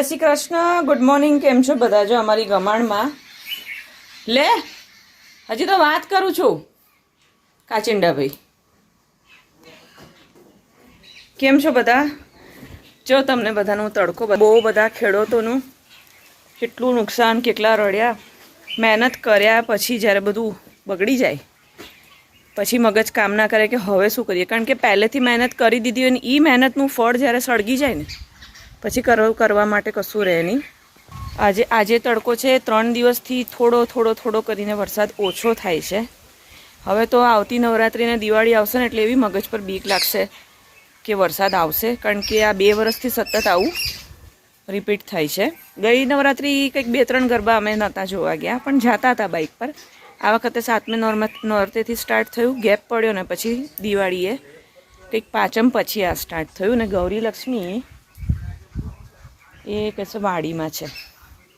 जय Shri Krishna good morning केम छो बधा जो अमारी गमाण में ले हजी तो बात करूँ छू काचिंडा भाई केम छो बधा जो तमने बधानो तड़को बहु बधा खेडूतोनुं केटलुं नुकसान केटला रड्या मेहनत कर्या पछी ज्यारे बधुं बगड़ी जाय पछी मगज काम ना करे कि हवे शुं करीए कारण के पहेलेथी मेहनत करी दीधी होय ने ई मेहनतनुं फळ ज्यारे सळगी जाय ने पछी करवा माटे कशुं रहे नहीं। आजे तड़को है 3 दिवसथी थोड़ो थोड़ो थोड़ो करीने वरसाद ओछो थाय छे। हवे तो आवती नवरात्रि ने दिवाળી आवशे ने एटले एवी मगज पर बीक लागशे कि वरसाद आवशे कारण के आ 2 वर्षथी सतत आवुं रिपीट थाय छे। गई नवरात्रि कंईक 2-3 गरबा अमे नता जोवा गया पण जाता हता बाइक पर। आ वखते 7મે नोरतेथी स्टार्ट थयुं गेप पड्यो ने पछी दिवाळीए कंईक 5મ पछी आ स्टार्ट थयुं ने गौरी लक्ष्मी ए कैसे वाड़ी में है।